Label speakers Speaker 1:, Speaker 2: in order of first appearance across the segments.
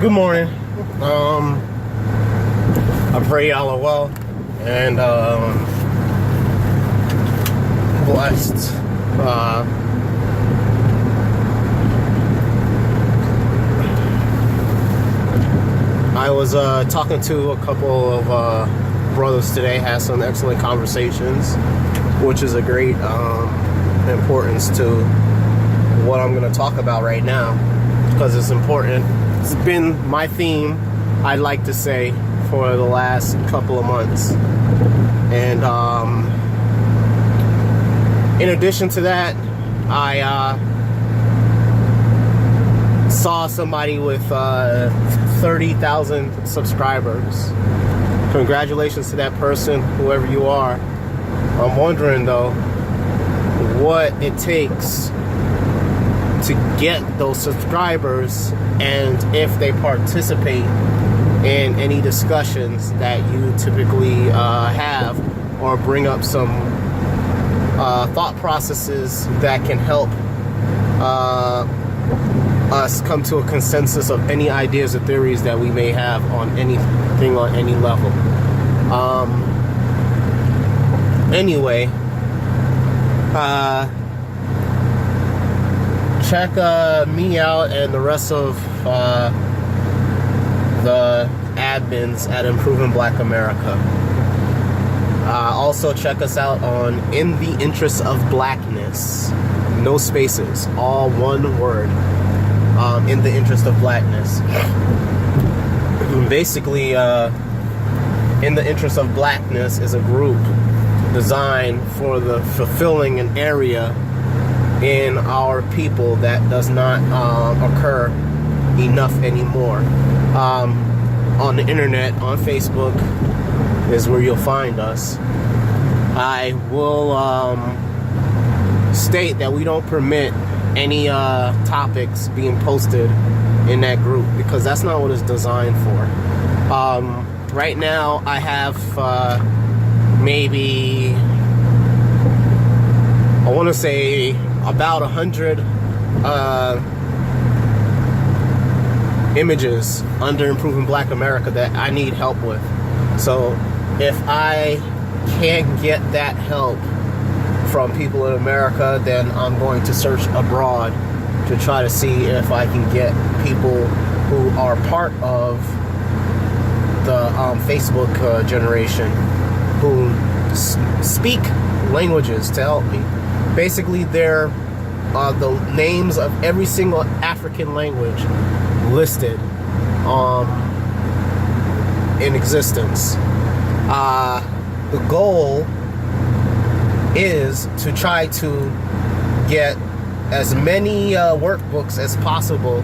Speaker 1: Good morning. I pray y'all are well and blessed. I was talking to a couple of brothers today, had some excellent conversations, which is a great importance to what I'm going to talk about right now, because it's important. It's been my theme, I'd like to say, for the last couple of months. And in addition to that, I saw somebody with 30,000 subscribers. Congratulations to that person, whoever you are. I'm wondering though, what it takes to get those subscribers, and if they participate in any discussions that you typically have, or bring up some thought processes that can help us come to a consensus of any ideas or theories that we may have on anything on any level. Anyway, check me out and the rest of the admins at Improving Black America. Also check us out on In the Interest of Blackness. No spaces, all one word. In the Interest of Blackness. Basically, In the Interest of Blackness is a group designed for the fulfilling an area in our people that does not occur enough anymore. On the internet, on Facebook, is where you'll find us. I will state that we don't permit any topics being posted in that group, because that's not what it's designed for. Right now, I have maybe, I want to say about 100 images under Improving Black America that I need help with. So if I can't get that help from people in America, then I'm going to search abroad to try to see if I can get people who are part of the Facebook generation who speak languages to help me. Basically, they're the names of every single African language listed in existence. The goal is to try to get as many workbooks as possible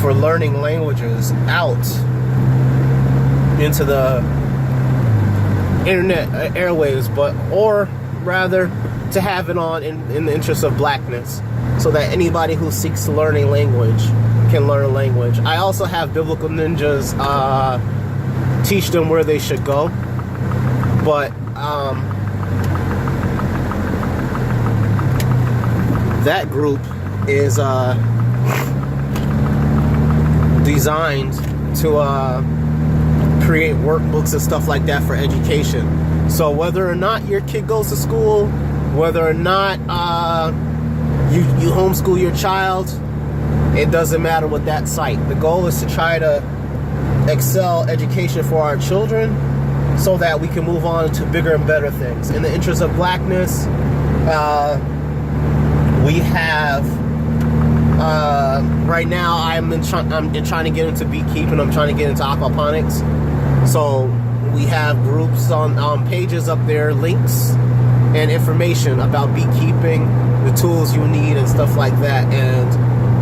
Speaker 1: for learning languages out into the internet airwaves, or rather to have it on in the interest of blackness, so that anybody who seeks to learn a language can learn a language. I also have biblical ninjas teach them where they should go, but that group is designed to create workbooks and stuff like that for education. So whether or not your kid goes to school, whether or not you homeschool your child, it doesn't matter with that site. The goal is to try to excel education for our children so that we can move on to bigger and better things. In the interest of blackness, we have right now I'm trying to get into beekeeping. I'm trying to get into aquaponics. So we have groups on pages up there, links and information about beekeeping, the tools you need and stuff like that. And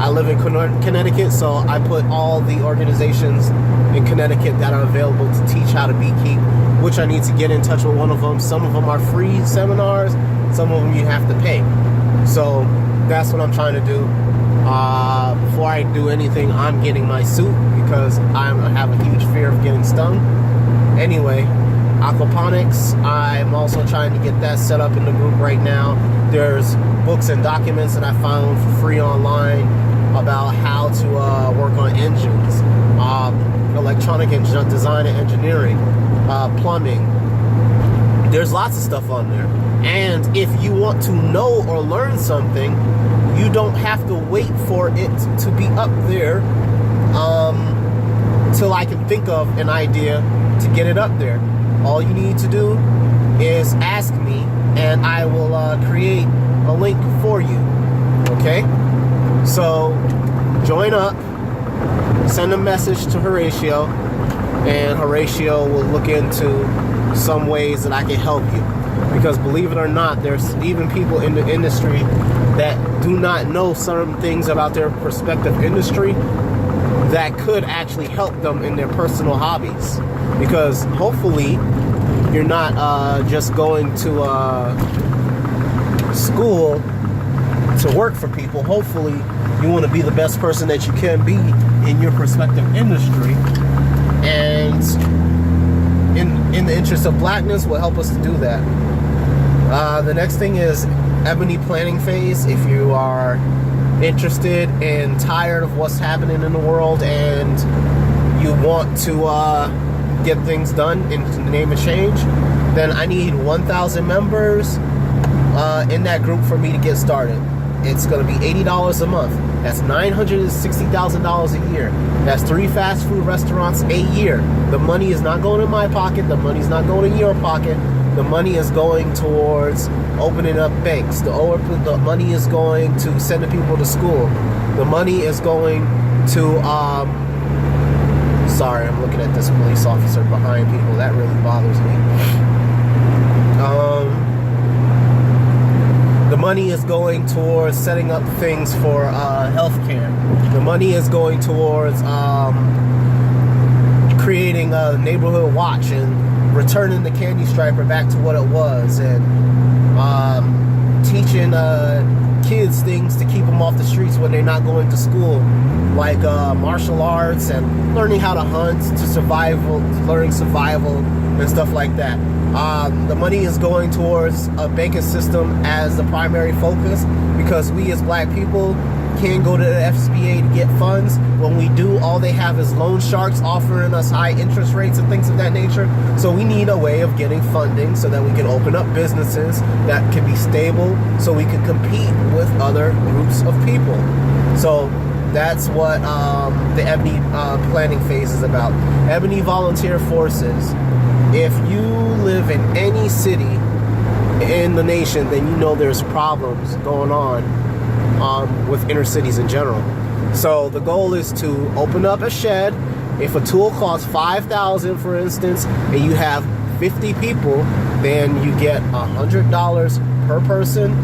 Speaker 1: I live in Connecticut, so I put all the organizations in Connecticut that are available to teach how to beekeep, which I need to get in touch with one of them. Some of them are free seminars, some of them you have to pay. So that's what I'm trying to do. Before I do anything, I'm getting my suit because I have a huge fear of getting stung. Anyway, aquaponics, I'm also trying to get that set up in the group right now. There's books and documents that I found for free online about how to work on engines, electronic design and engineering, plumbing. There's lots of stuff on there. And if you want to know or learn something, you don't have to wait for it to be up there till I can think of an idea to get it up there. All you need to do is ask me, and I will create a link for you. Okay? So join up, send a message to Horatio, and Horatio will look into some ways that I can help you. Because believe it or not, there's even people in the industry that do not know certain things about their respective industry that could actually help them in their personal hobbies. Because hopefully you're not just going to school to work for people. Hopefully you want to be the best person that you can be in your respective industry. And in the interest of blackness will help us to do that. The next thing is ebony planning phase. If you are interested and tired of what's happening in the world and you want to get things done in the name of change, then I need 1,000 members in that group for me to get started. It's going to be $80 a month. That's $960,000 a year. That's 3 fast food restaurants a year. The money is not going in my pocket. The money is not going in your pocket. The money is going towards opening up banks. The money is going to sending people to school. The money is going to, sorry, I'm looking at this police officer behind people. That really bothers me. The money is going towards setting up things for healthcare. The money is going towards creating a neighborhood watch and returning the candy striper back to what it was, and teaching kids things to keep them off the streets when they're not going to school, like martial arts and learning how to hunt, to survival, learning survival and stuff like that. The money is going towards a banking system as the primary focus, because we as black people can't go to the FSBA to get funds. When we do, all they have is loan sharks offering us high interest rates and things of that nature. So we need a way of getting funding so that we can open up businesses that can be stable, so we can compete with other groups of people. So that's what the ebony planning phase is about. Ebony volunteer forces. If you live in any city in the nation, then you know there's problems going on with inner cities in general. So the goal is to open up a shed. If a tool costs $5,000, for instance, and you have 50 people, then you get $100 per person.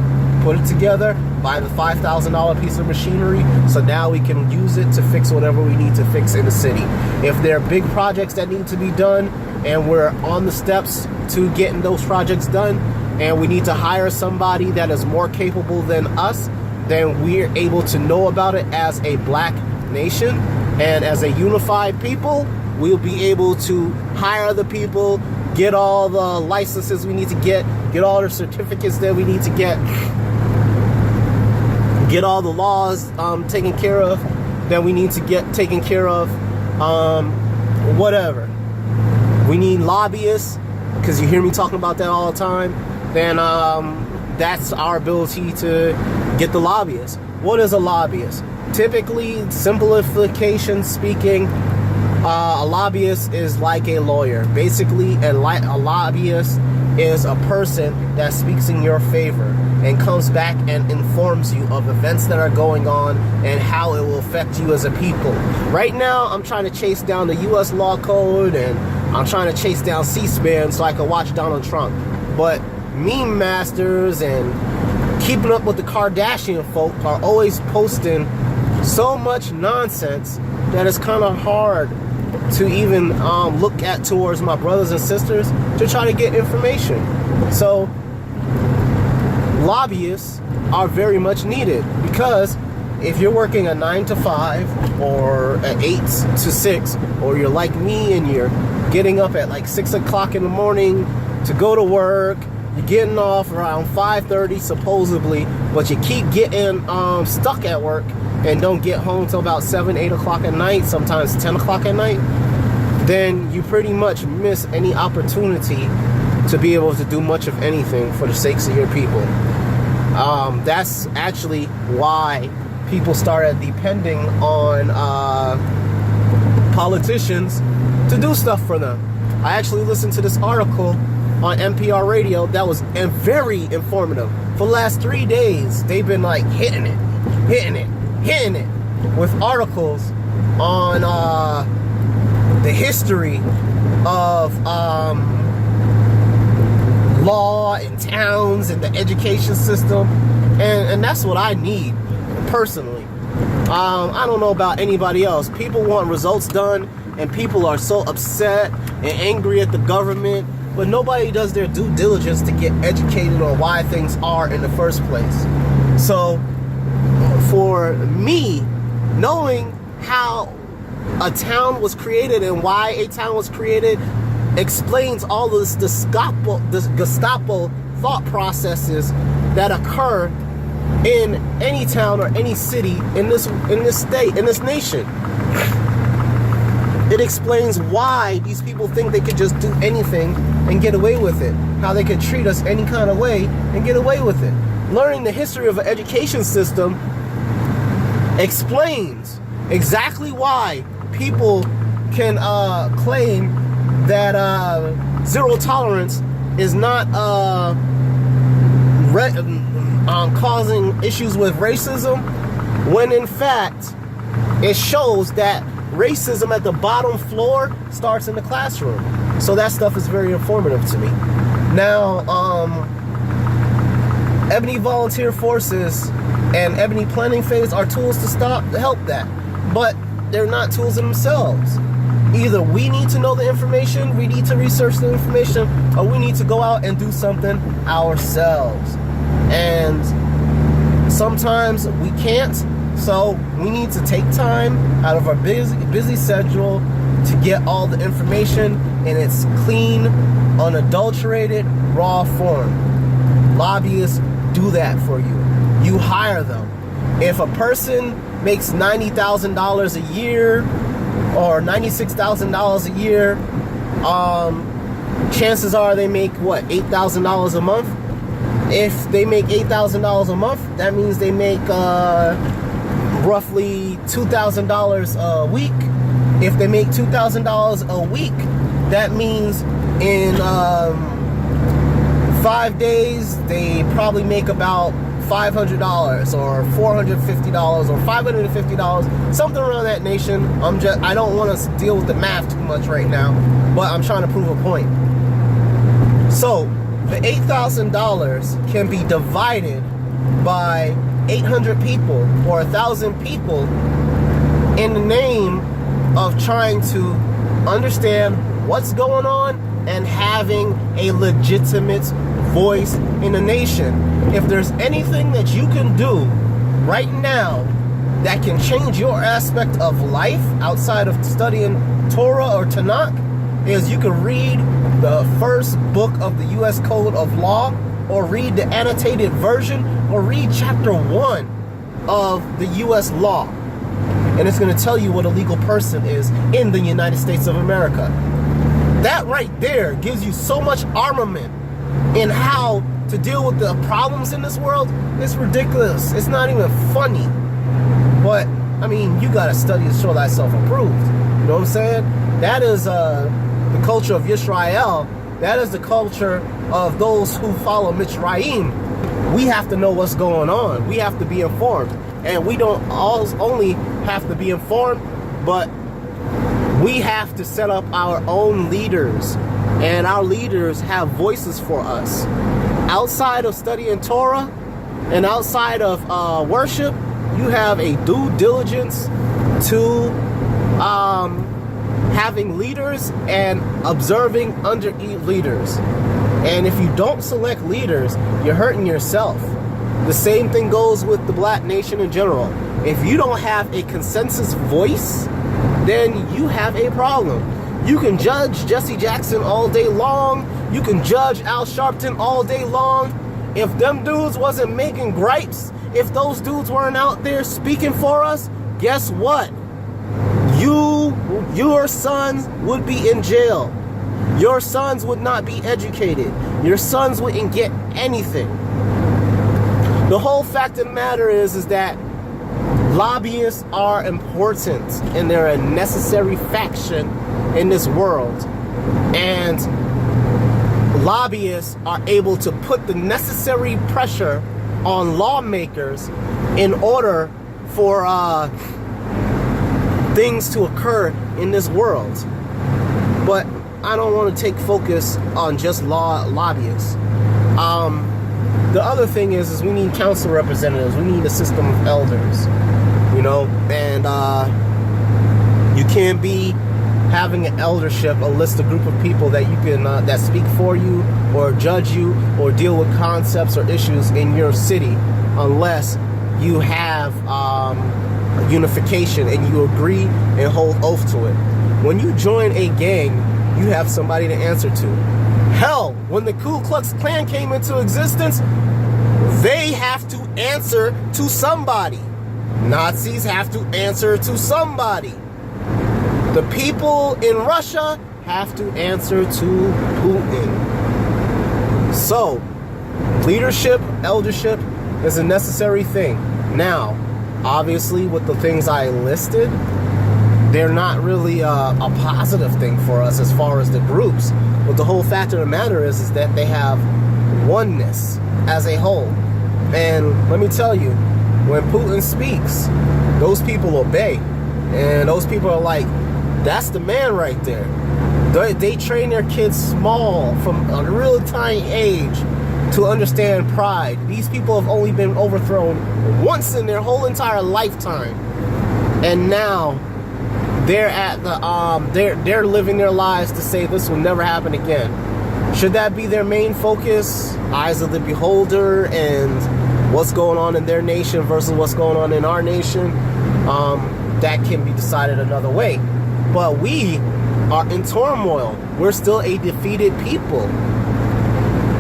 Speaker 1: Put it together, buy the $5,000 piece of machinery, so now we can use it to fix whatever we need to fix in the city. If there are big projects that need to be done, and we're on the steps to getting those projects done, and we need to hire somebody that is more capable than us, then we're able to know about it as a black nation, and as a unified people, we'll be able to hire the people, get all the licenses we need to get all the certificates that we need to get all the laws taken care of that we need to get taken care of, whatever. We need lobbyists, because you hear me talking about that all the time. Then that's our ability to get the lobbyists. What is a lobbyist? Typically, simplification speaking, a lobbyist is like a lawyer. Basically, a lobbyist is a person that speaks in your favor and comes back and informs you of events that are going on and how it will affect you as a people. Right now, I'm trying to chase down the U.S. law code, and I'm trying to chase down C-SPAN so I can watch Donald Trump. But meme masters and keeping up with the Kardashian folk are always posting so much nonsense that it's kind of hard to even look at towards my brothers and sisters to try to get information. So lobbyists are very much needed, because if you're working a 9 to 5 or an 8 to 6, or you're like me and you're getting up at like 6 o'clock in the morning to go to work, you're getting off around 5:30 supposedly, but you keep getting stuck at work and don't get home till about 7, 8 o'clock at night, sometimes 10 o'clock at night, then you pretty much miss any opportunity to be able to do much of anything for the sakes of your people. That's actually why people started depending on politicians to do stuff for them. I actually listened to this article on NPR radio that was very informative. For the last 3 days, they've been like hitting it with articles on the history of law and towns and the education system, and that's what I need personally. I don't know about anybody else. People want results done, and people are so upset and angry at the government, but nobody does their due diligence to get educated on why things are in the first place. So for me, knowing how a town was created and why a town was created explains all this Gestapo thought processes that occur in any town or any city in this state, in this nation. It explains why these people think they could just do anything and get away with it. How they could treat us any kind of way and get away with it. Learning the history of an education system explains exactly why people can claim that zero tolerance is not causing issues with racism, when in fact it shows that racism at the bottom floor starts in the classroom. So that stuff is very informative to me. Now, Ebony Volunteer Forces and Ebony Planning Phase are tools to help that. But they're not tools in themselves. Either we need to know the information, we need to research the information, or we need to go out and do something ourselves. And sometimes we can't, so we need to take time out of our busy schedule to get all the information in its clean, unadulterated, raw form. Lobbyists do that for you. You hire them. If a person makes $90,000 a year or $96,000 a year, chances are they make what, $8,000 a month? If they make $8,000 a month, that means they make roughly $2,000 a week. If they make $2,000 a week, that means in 5 days they probably make about $500 or $450 or $550, something around that nation. I don't want to deal with the math too much right now, but I'm trying to prove a point. So the $8,000 can be divided by 800 people or 1,000 people in the name of trying to understand what's going on and having a legitimate voice in the nation. If there's anything that you can do right now that can change your aspect of life outside of studying Torah or Tanakh, is you can read the first book of the U.S. Code of Law, or read the annotated version, or read chapter 1 of the U.S. law. And it's going to tell you what a legal person is in the United States of America. That right there gives you so much armament in how to deal with the problems in this world. It's ridiculous. It's not even funny. But, I mean, you got to study to show thyself approved. You know what I'm saying? That is the culture of Yisrael. That is the culture of those who follow Mitzrayim. We have to know what's going on. We have to be informed. And we don't only have to be informed, but we have to set up our own leaders. And our leaders have voices for us. Outside of studying Torah and outside of worship, you have a due diligence to having leaders and observing under leaders. And if you don't select leaders, you're hurting yourself. The same thing goes with the black nation in general. If you don't have a consensus voice, then you have a problem. You can judge Jesse Jackson all day long. You can judge Al Sharpton all day long. If them dudes wasn't making gripes, if those dudes weren't out there speaking for us, guess what? your sons would be in jail. Your sons would not be educated. Your sons wouldn't get anything. The whole fact of the matter is that lobbyists are important and they're a necessary faction in this world. And lobbyists are able to put the necessary pressure on lawmakers in order for things to occur in this world. But I don't want to take focus on just lobbyists. The other thing is we need council representatives. We need a system of elders, you know, and you can't be having an eldership, a list, a group of people that you can that speak for you or judge you or deal with concepts or issues in your city, unless you have unification and you agree and hold oath to it. When you join a gang, you have somebody to answer to. Hell, when the Ku Klux Klan came into existence, they have to answer to somebody. Nazis have to answer to somebody. The people in Russia have to answer to Putin. So, leadership, eldership is a necessary thing. Now, obviously, with the things I listed, they're not really a positive thing for us as far as the groups. But the whole fact of the matter is that they have oneness as a whole. And let me tell you, when Putin speaks, those people obey. And those people are like, that's the man right there. They train their kids small from a real tiny age to understand pride. These people have only been overthrown once in their whole entire lifetime. And now they're at the they're living their lives to say this will never happen again. Should that be their main focus? Eyes of the beholder and what's going on in their nation versus what's going on in our nation? That can be decided another way. But we are in turmoil. We're still a defeated people.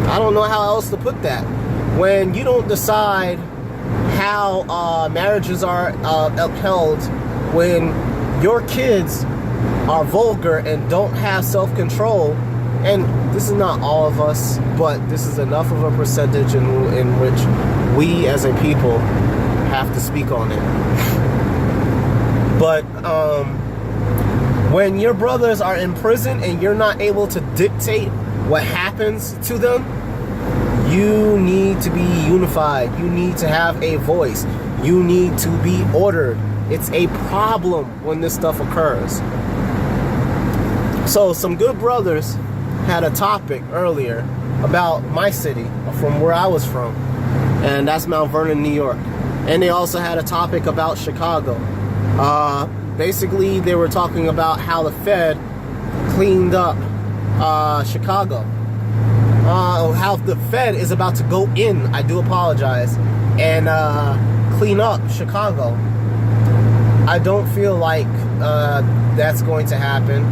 Speaker 1: I don't know how else to put that. When you don't decide how marriages are upheld, when your kids are vulgar and don't have self-control, and this is not all of us, but this is enough of a percentage in which we as a people have to speak on it. But when your brothers are in prison and you're not able to dictate what happens to them, you need to be unified. You need to have a voice. You need to be ordered. It's a problem when this stuff occurs. So some good brothers had a topic earlier about my city, from where I was from, and that's Mount Vernon, New York. And they also had a topic about Chicago. Basically, they were talking about how the Fed cleaned up Chicago. How the Fed is about to go in, I do apologize, and clean up Chicago. I don't feel like that's going to happen.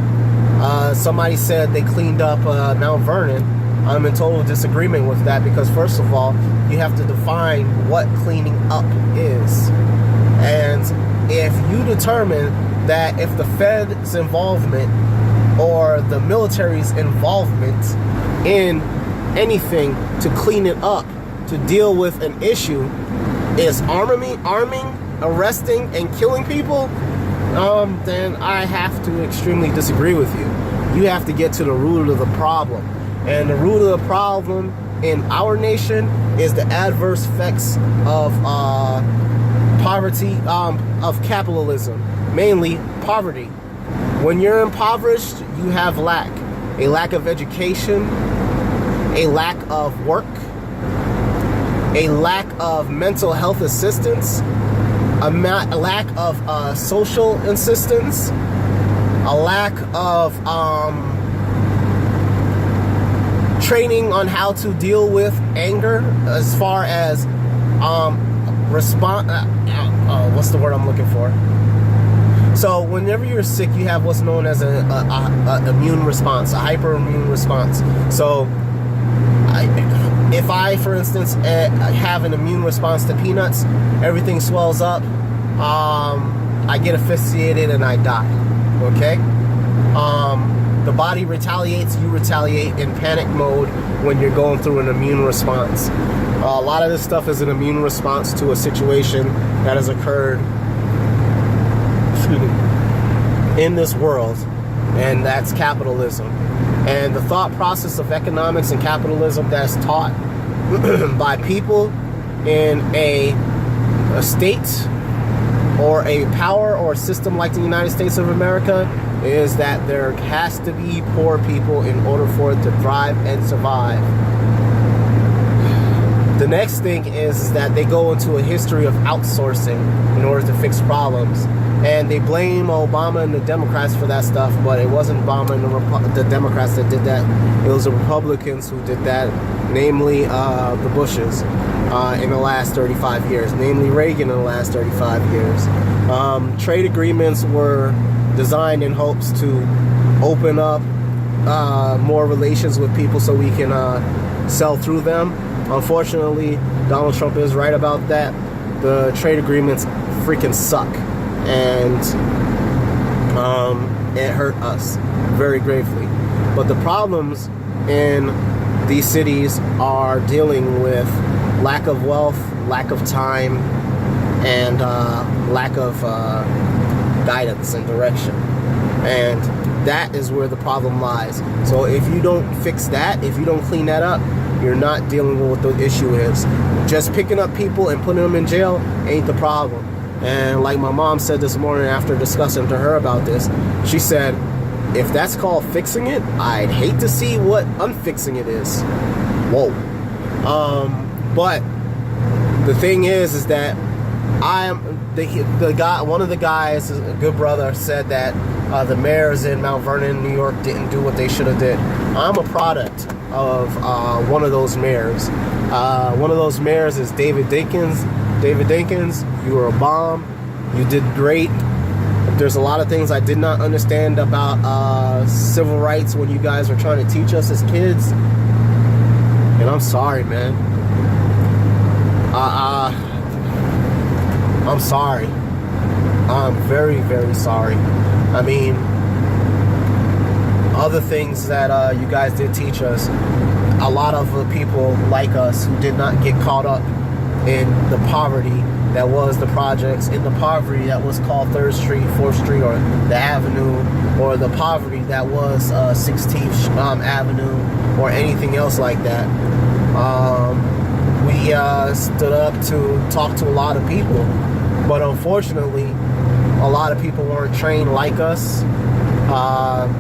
Speaker 1: Somebody said they cleaned up Mount Vernon. I'm in total disagreement with that because, first of all, you have to define what cleaning up is. And if you determine that if the Fed's involvement or the military's involvement in anything to clean it up, to deal with an issue, is arming, arresting, and killing people, then I have to extremely disagree with you. You have to get to the root of the problem. And the root of the problem in our nation is the adverse effects of poverty, of capitalism, mainly poverty. When you're impoverished, you have lack. A lack of education, a lack of work, a lack of mental health assistance, a lack of social assistance, a lack of training on how to deal with anger, as far as what's the word I'm looking for? So whenever you're sick, you have what's known as a immune response, a hyperimmune response. So if I, for instance, have an immune response to peanuts, everything swells up, I get asphyxiated and I die. okay? The body retaliates, you retaliate in panic mode when you're going through an immune response. A lot of this stuff is an immune response to a situation that has occurred in this world, and that's capitalism. And the thought process of economics and capitalism that's taught by people in a state or a power or a system like the United States of America is that there has to be poor people in order for it to thrive and survive. The next thing is that they go into a history of outsourcing in order to fix problems. And they blame Obama and the Democrats for that stuff, but it wasn't Obama and the Democrats that did that. It was the Republicans who did that, namely the Bushes in the last 35 years, namely Reagan in the last 35 years. Trade agreements were designed in hopes to open up more relations with people so we can sell through them. Unfortunately, Donald Trump is right about that. The trade agreements freaking suck. And it hurt us very gravely. But the problems in these cities are dealing with lack of wealth, lack of time, and lack of guidance and direction. And that is where the problem lies. So if you don't fix that, if you don't clean that up, you're not dealing with what the issue is. Just picking up people and putting them in jail ain't the problem. And like my mom said this morning after discussing to her about this, she said, if that's called fixing it, I'd hate to see what unfixing it is. Whoa. But the thing is that the guy, one of the guys, a good brother, said that the mayors in Mount Vernon, New York, didn't do what they should have did. I'm a product of one of those mayors. One of those mayors is David Dinkins. David Dinkins, you were a bomb. You did great. There's a lot of things I did not understand about civil rights when you guys were trying to teach us as kids. And I'm sorry, man. I'm sorry. I'm very, very sorry. I mean, other things that you guys did teach us, a lot of the people like us who did not get caught up in the poverty that was the projects, in the poverty that was called 3rd Street, 4th Street, or the Avenue, or the poverty that was 16th Avenue, or anything else like that. We stood up to talk to a lot of people, but unfortunately, a lot of people weren't trained like us.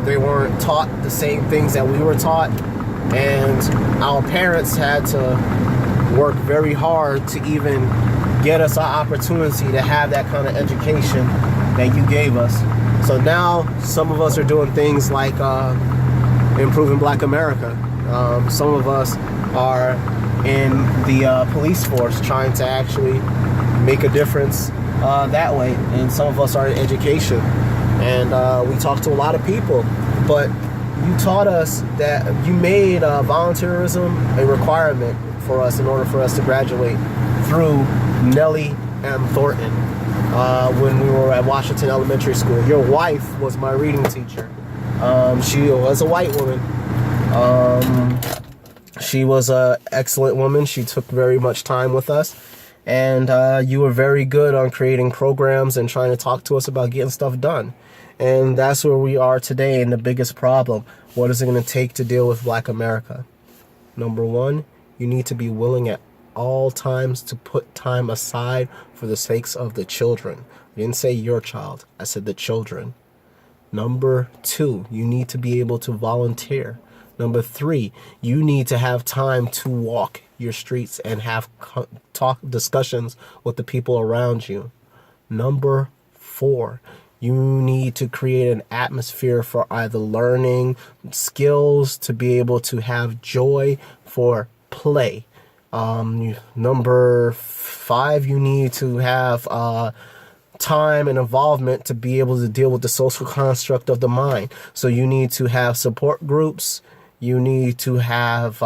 Speaker 1: They weren't taught the same things that we were taught, and our parents had to work very hard to even get us our opportunity to have that kind of education that you gave us. So now some of us are doing things like improving Black America. Some of us are in the police force trying to actually make a difference that way. And some of us are in education. And we talk to a lot of people. But you taught us that you made volunteerism a requirement for us in order for us to graduate through Nellie M. Thornton when we were at Washington Elementary School. Your wife was my reading teacher. She was a white woman. She was an excellent woman. She took very much time with us. And you were very good on creating programs and trying to talk to us about getting stuff done. And that's where we are today. And the biggest problem, what is it going to take to deal with Black America? Number one, you need to be willing at all times to put time aside for the sakes of the children. I didn't say your child. I said the children. Number two, you need to be able to volunteer. Number three, you need to have time to walk your streets and have discussions with the people around you. Number four, you need to create an atmosphere for either learning skills, to be able to have joy, for play. Number five, you need to have time and involvement to be able to deal with the social construct of the mind. So you need to have support groups. You need to have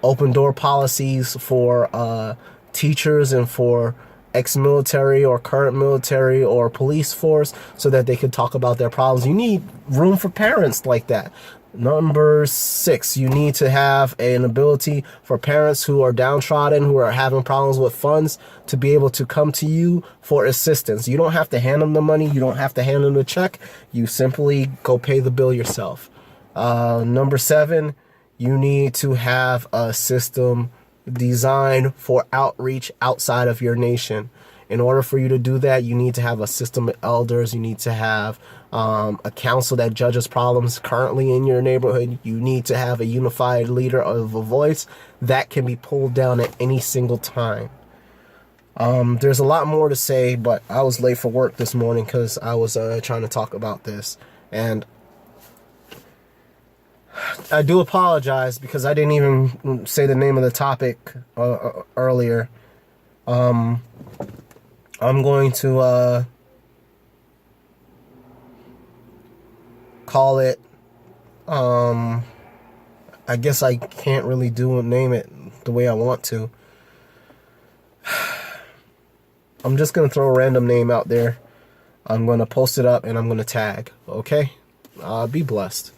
Speaker 1: open door policies for teachers and for ex-military or current military or police force so that they can talk about their problems. You need room for parents like that. Number 6, you need to have an ability for parents who are downtrodden, who are having problems with funds, to be able to come to you for assistance. You don't have to hand them the money. You don't have to hand them the check. You simply go pay the bill yourself. Number 7, you need to have a system designed for outreach outside of your nation. In order for you to do that, you need to have a system of elders. You need to have a council that judges problems currently in your neighborhood. You need to have a unified leader of a voice that can be pulled down at any single time. There's a lot more to say, but I was late for work this morning because I was trying to talk about this. And I do apologize because I didn't even say the name of the topic earlier. I'm going to call it, I guess I can't really name it the way I want to. I'm just going to throw a random name out there. I'm going to post it up and I'm going to tag. Okay? Be blessed.